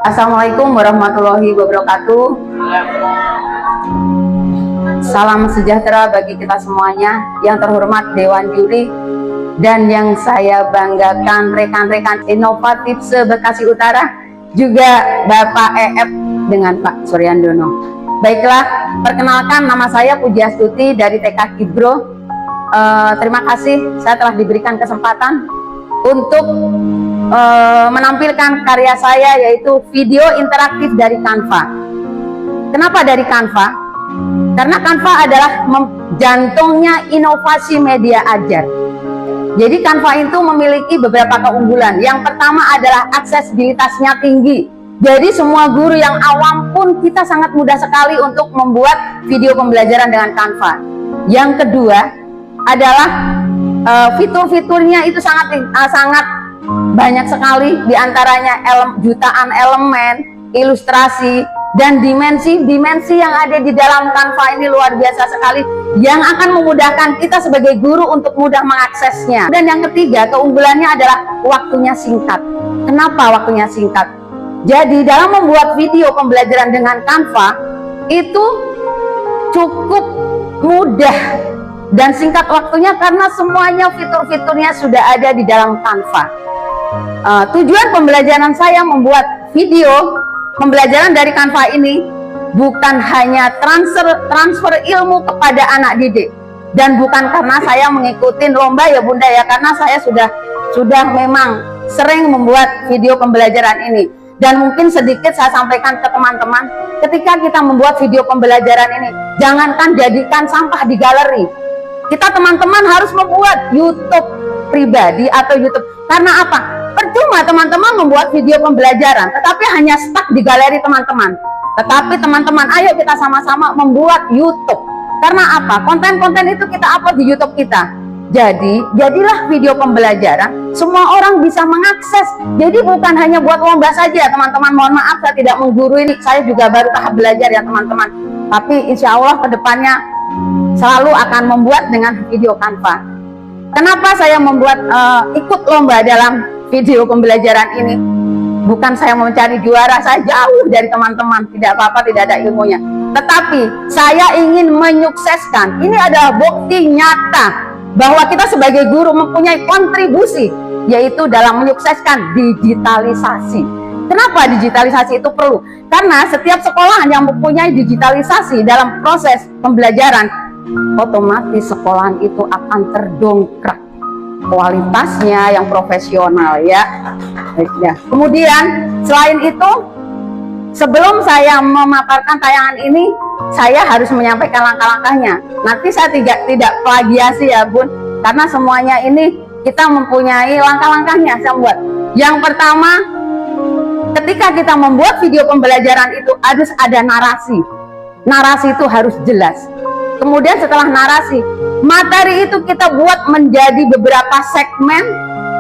Assalamualaikum warahmatullahi wabarakatuh. Salam sejahtera bagi kita semuanya. Yang terhormat Dewan Juri dan yang saya banggakan rekan-rekan inovatif se-Bekasi Utara, juga Bapak EF dengan Pak Suryandono. Baiklah, perkenalkan, nama saya Pujiastuti dari TK Kibro. Terima kasih saya telah diberikan kesempatan untuk menampilkan karya saya, yaitu video interaktif dari Canva. Kenapa dari Canva? Karena Canva adalah jantungnya inovasi media ajar. Jadi Canva itu memiliki beberapa keunggulan. Yang pertama adalah aksesibilitasnya tinggi. Jadi semua guru yang awam pun kita sangat mudah sekali untuk membuat video pembelajaran dengan Canva. Yang kedua adalah fitur-fiturnya itu sangat banyak sekali, diantaranya jutaan elemen, ilustrasi, dan dimensi yang ada di dalam Canva ini luar biasa sekali, yang akan memudahkan kita sebagai guru untuk mudah mengaksesnya. Dan yang ketiga, keunggulannya adalah waktunya singkat. Kenapa waktunya singkat? Jadi dalam membuat video pembelajaran dengan Canva itu cukup mudah dan singkat waktunya, karena semuanya fitur-fiturnya sudah ada di dalam Canva. Tujuan pembelajaran saya membuat video pembelajaran dari Canva ini bukan hanya transfer ilmu kepada anak didik, dan bukan karena saya mengikuti lomba ya Bunda ya, karena saya sudah memang sering membuat video pembelajaran ini. Dan mungkin sedikit saya sampaikan ke teman-teman, ketika kita membuat video pembelajaran ini, jangankan jadikan sampah di galeri, kita teman-teman harus membuat YouTube pribadi atau YouTube. Karena apa? Percuma teman-teman membuat video pembelajaran tetapi hanya stuck di galeri teman-teman. Tetapi teman-teman, ayo kita sama-sama membuat YouTube. Karena apa? Konten-konten itu kita upload di YouTube kita. Jadi, jadilah video pembelajaran, semua orang bisa mengakses. Jadi bukan hanya buat lomba saja teman-teman. Mohon maaf saya tidak menggurui, saya juga baru tahap belajar ya teman-teman. Tapi insya Allah kedepannya selalu akan membuat dengan video Canva. Kenapa saya membuat ikut lomba dalam video pembelajaran ini? Bukan saya mau mencari juara, saya jauh dari teman-teman, tidak apa-apa, tidak ada ilmunya. Tetapi saya ingin menyukseskan. Ini adalah bukti nyata bahwa kita sebagai guru mempunyai kontribusi, yaitu dalam menyukseskan digitalisasi. Kenapa digitalisasi itu perlu? Karena setiap sekolahan yang mempunyai digitalisasi dalam proses pembelajaran, otomatis sekolahan itu akan terdongkrak kualitasnya yang profesional ya. Kemudian selain itu, sebelum saya memaparkan tayangan ini, saya harus menyampaikan langkah-langkahnya. Nanti saya tidak plagiasi ya Bun, karena semuanya ini kita mempunyai langkah-langkahnya saya buat. Yang pertama, ketika kita membuat video pembelajaran itu harus ada narasi. Narasi itu harus jelas. Kemudian setelah narasi, materi itu kita buat menjadi beberapa segmen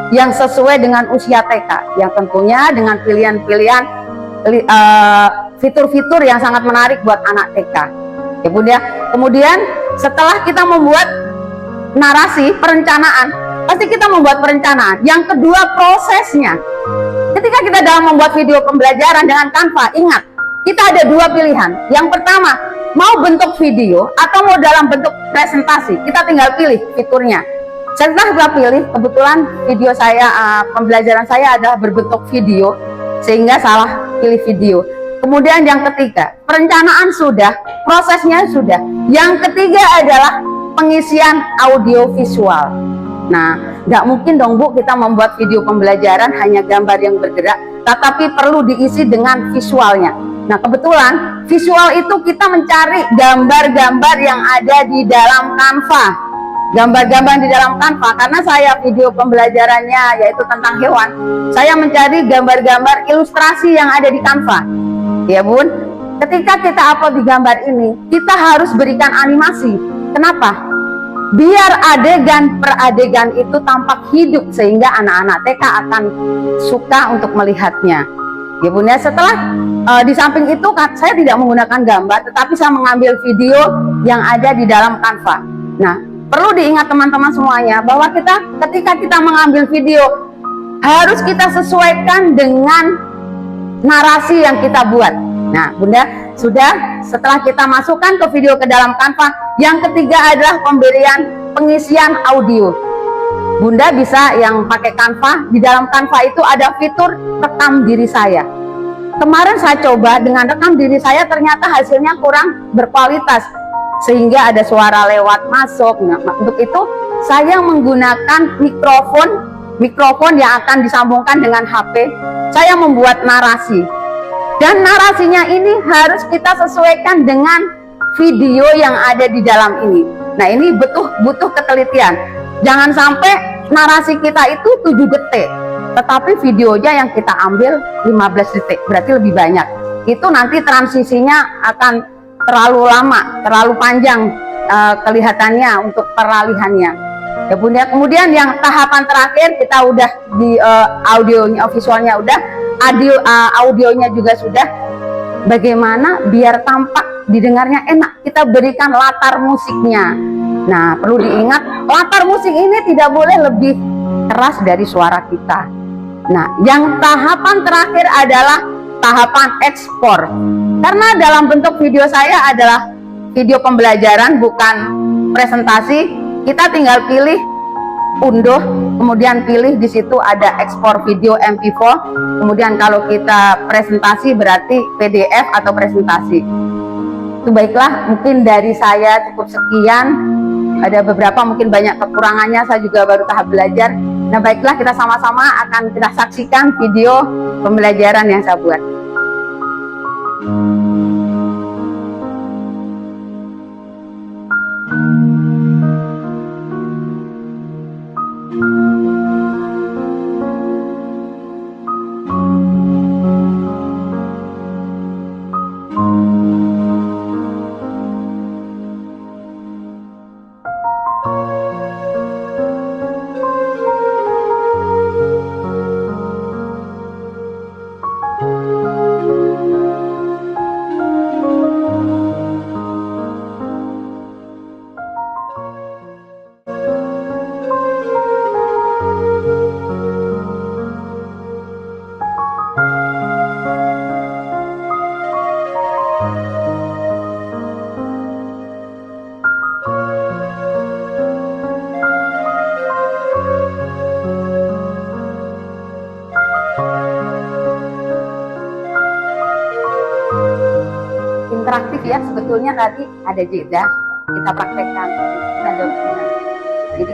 yang sesuai dengan usia TK, yang tentunya dengan pilihan-pilihan fitur-fitur yang sangat menarik buat anak TK. Ya Bunda. Kemudian setelah kita membuat narasi, perencanaan, pasti kita membuat perencanaan. Yang kedua, prosesnya. Ketika kita dalam membuat video pembelajaran dengan Canva, ingat, kita ada dua pilihan. Yang pertama, mau bentuk video atau mau dalam bentuk presentasi, kita tinggal pilih fiturnya. Setelah kita pilih, kebetulan video saya, pembelajaran saya adalah berbentuk video, sehingga salah pilih video. Kemudian yang ketiga, perencanaan sudah, prosesnya sudah. Yang ketiga adalah pengisian audio visual. Nah, nggak mungkin dong Bu kita membuat video pembelajaran hanya gambar yang bergerak, tetapi perlu diisi dengan visualnya. Nah, kebetulan visual itu kita mencari gambar-gambar yang ada di dalam Canva. Gambar-gambar di dalam Canva, karena saya video pembelajarannya yaitu tentang hewan, saya mencari gambar-gambar ilustrasi yang ada di Canva. Ya Bun, ketika kita upload di gambar ini, kita harus berikan animasi. Kenapa? Biar adegan per adegan itu tampak hidup, sehingga anak-anak TK akan suka untuk melihatnya. Ya Bun ya, setelah di samping itu saya tidak menggunakan gambar, tetapi saya mengambil video yang ada di dalam Canva. Nah, perlu diingat teman-teman semuanya bahwa ketika kita mengambil video harus kita sesuaikan dengan narasi yang kita buat. Nah, Bunda, sudah setelah kita masukkan ke video ke dalam Canva, yang ketiga adalah pengisian audio. Bunda bisa yang pakai Canva, di dalam Canva itu ada fitur rekam diri saya. Kemarin saya coba dengan rekam diri saya, ternyata hasilnya kurang berkualitas, sehingga ada suara lewat masuk. Nah, untuk itu saya menggunakan mikrofon yang akan disambungkan dengan HP. Saya membuat narasi, dan narasinya ini harus kita sesuaikan dengan video yang ada di dalam ini. Nah, ini butuh ketelitian. Jangan sampai narasi kita itu 7 detik, tetapi videonya yang kita ambil 15 detik, berarti lebih banyak. Itu nanti transisinya akan terlalu lama, terlalu panjang kelihatannya untuk peralihannya. Ya Bunda, kemudian yang tahapan terakhir kita udah di audionya, visualnya udah, audionya juga sudah. Bagaimana biar tampak didengarnya enak, kita berikan latar musiknya. Nah, perlu diingat, latar musik ini tidak boleh lebih keras dari suara kita. Nah, yang tahapan terakhir adalah tahapan ekspor. Karena dalam bentuk video saya adalah video pembelajaran, bukan presentasi, kita tinggal pilih unduh, kemudian pilih di situ ada ekspor video MP4. Kemudian kalau kita presentasi berarti PDF atau presentasi. Itu baiklah, mungkin dari saya cukup sekian. Ada beberapa mungkin banyak kekurangannya, saya juga baru tahap belajar. Nah, baiklah, kita sama-sama akan kita saksikan video pembelajaran yang saya buat. Interaktif ya, sebetulnya tadi ada jeda, kita praktekkan, ada hubungan. Jadi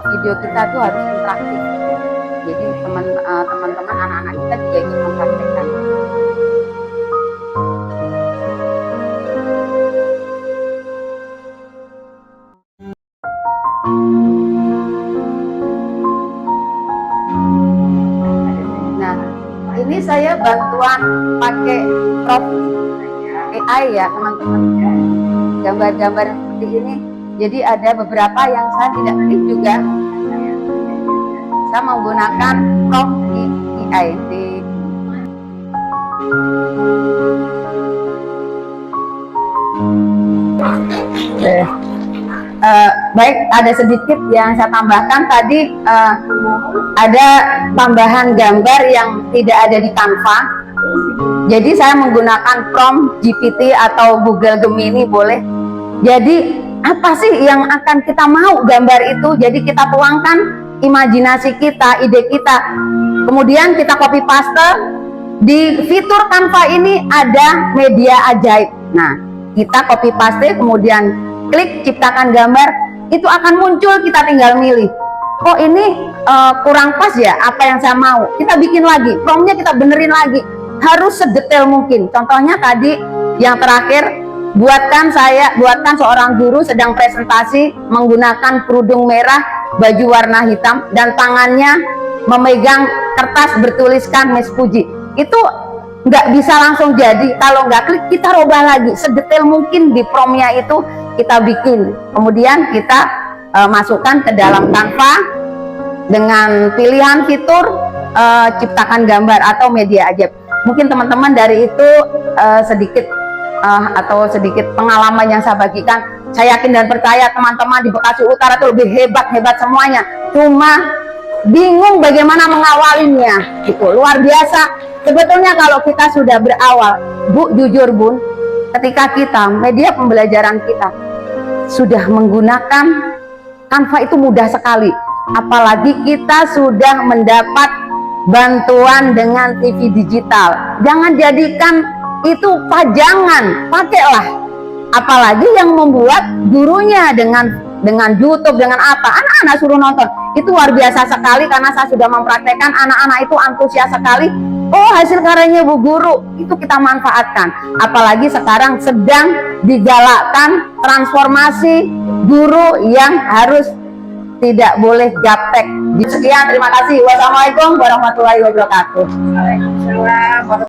video kita tuh harus interaktif. Jadi teman-teman anak-anak kita juga ikut mempraktekkan. Nah, ini saya bantuan pakai Prof AI ya teman-teman, gambar-gambar seperti ini. Jadi ada beberapa yang saya tidak klik juga, saya menggunakan Prof AI. Baik, ada sedikit yang saya tambahkan tadi, ada tambahan gambar yang tidak ada di Canva. Jadi saya menggunakan prompt GPT atau Google Gemini boleh. Jadi apa sih yang akan kita mau gambar itu? Jadi kita tuangkan imajinasi kita, ide kita, kemudian kita copy paste. Di fitur Canva ini ada media ajaib. Nah, kita copy paste, kemudian klik ciptakan gambar, itu akan muncul, kita tinggal milih. Oh ini kurang pas ya apa yang saya mau, kita bikin lagi, promptnya kita benerin lagi, harus sedetail mungkin. Contohnya tadi yang terakhir, buatkan seorang guru sedang presentasi menggunakan kerudung merah, baju warna hitam, dan tangannya memegang kertas bertuliskan Miss Puji. Itu nggak bisa langsung jadi, kalau nggak klik kita rubah lagi, sedetail mungkin di promptnya itu kita bikin, kemudian kita masukkan ke dalam Canva dengan pilihan fitur ciptakan gambar atau media ajaib. Mungkin teman-teman dari itu sedikit pengalaman yang saya bagikan. Saya yakin dan percaya teman-teman di Bekasi Utara itu lebih hebat semuanya. Cuma bingung bagaimana mengawalinya, gitu. Luar biasa. Sebetulnya kalau kita sudah berawal, Bu, jujur Bun, ketika kita media pembelajaran kita sudah menggunakan Canva itu mudah sekali. Apalagi kita sudah mendapat bantuan dengan TV digital. Jangan jadikan itu pajangan, pakailah. Apalagi yang membuat gurunya dengan YouTube, dengan apa, anak-anak suruh nonton. Itu luar biasa sekali karena saya sudah mempraktekkan, anak-anak itu antusias sekali. Oh, hasil karyanya Bu Guru, itu kita manfaatkan. Apalagi sekarang sedang digalakkan transformasi guru yang harus tidak boleh gaptek. Sekian, terima kasih. Wassalamualaikum warahmatullahi wabarakatuh. Waalaikumsalam.